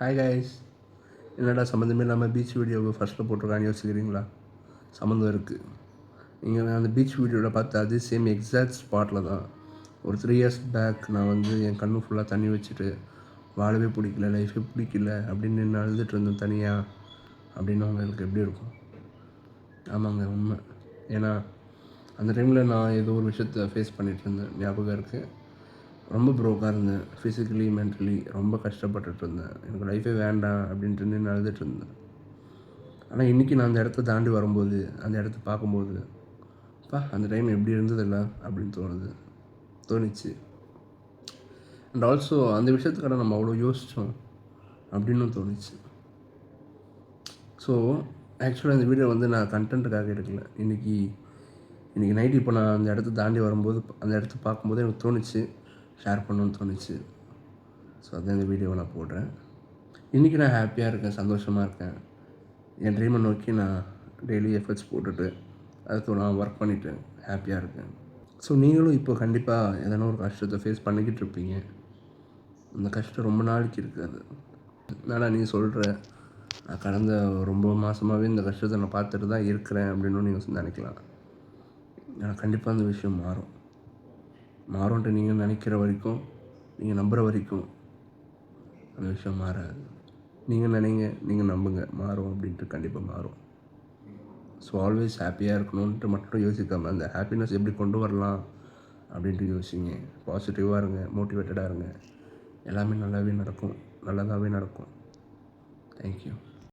Hi guys, என்னடா சம்மந்தமே இல்லாமல் பீச் வீடியோவை ஃபஸ்ட்டில் போட்டிருக்கான்னு யோசிக்கிறீங்களா? சம்மந்தம் இருக்குது. நீங்கள் அந்த பீச் வீடியோவில் பார்த்து அதே சேம் எக்ஸாக்ட் ஸ்பாட்டில் தான் ஒரு 3 இயர்ஸ் பேக் நான் வந்து என் கண்ணு ஃபுல்லாக தண்ணி வச்சுட்டு வாழவே பிடிக்கல, லைஃபே பிடிக்கல அப்படின்னு நான் அழுதுட்டு இருந்தேன் தனியாக. அப்படின்னு அவங்களுக்கு எப்படி இருக்கும்? ஆமாங்க, உண்மை. ஏன்னா அந்த டைமில் நான் ஏதோ ஒரு விஷயத்தை ஃபேஸ் பண்ணிகிட்டு இருந்தேன், ஞாபகம் இருக்குது. ரொம்ப ப்ரோக்காக இருந்தேன், ஃபிசிக்கலி மென்டலி ரொம்ப கஷ்டப்பட்டுட்டு இருந்தேன். எனக்கு லைஃபே வேண்டாம் அப்படின்ட்டு நான் அழுதுட்டு இருந்தேன். ஆனால் இன்றைக்கி நான் அந்த இடத்த தாண்டி வரும்போது, அந்த இடத்த பார்க்கும்போது, அந்த டைம் எப்படி இருந்ததில்ல அப்படின்னு தோணுச்சு. அண்ட் ஆல்சோ அந்த விஷயத்துக்கான நம்ம அவ்வளோ யோசித்தோம் அப்படின்னு தோணுச்சு. ஸோ ஆக்சுவலாக இந்த வீடியோ வந்து நான் கண்டென்ட்டுக்காக எடுக்கல. இன்றைக்கி நைட்டு இப்போ நான் அந்த இடத்த தாண்டி வரும்போது, அந்த இடத்த பார்க்கும்போது எனக்கு தோணுச்சு, ஷேர் பண்ணணுன்னு தோணுச்சு. ஸோ அதான் இந்த வீடியோவை நான் போடுறேன். இன்றைக்கி நான் ஹாப்பியாக இருக்கேன், சந்தோஷமாக இருக்கேன். என் ட்ரீமை நோக்கி நான் டெய்லி எஃபர்ட்ஸ் போட்டுட்டு அதுக்கு நான் ஒர்க் பண்ணிவிட்டு ஹாப்பியாக இருக்கேன். ஸோ நீங்களும் இப்போ கண்டிப்பாக எதனா ஒரு கஷ்டத்தை ஃபேஸ் பண்ணிக்கிட்டு இருப்பீங்க. அந்த கஷ்டம் ரொம்ப நாளைக்கு இருக்காது. என்னடா நீ சொல்கிற, நான் கடந்த ரொம்ப மாதமாகவே இந்த கஷ்டத்தை நான் பார்த்துட்டு தான் இருக்கிறேன் அப்படின்னு நீங்கள் நினைக்கலாம். ஆனால் கண்டிப்பாக அந்த விஷயம் மாறும்ன்ட்டு நீங்கள் நினைக்கிற வரைக்கும், நீங்கள் நம்புகிற வரைக்கும் அந்த விஷயம் மாறாது. நீங்கள் நினைங்க, நீங்கள் நம்புங்க, மாறும் அப்படின்ட்டு கண்டிப்பாக மாறும். ஸோ ஆல்வேஸ் ஹாப்பியாக இருக்கணுன்ட்டு மட்டும் யோசிக்காமல் அந்த ஹாப்பினஸ் எப்படி கொண்டு வரலாம் அப்படின்ட்டு யோசிங்க. பாசிட்டிவாக இருங்க, மோட்டிவேட்டடாக இருங்க. எல்லாமே நல்லதாகவே நடக்கும். தேங்க்யூ.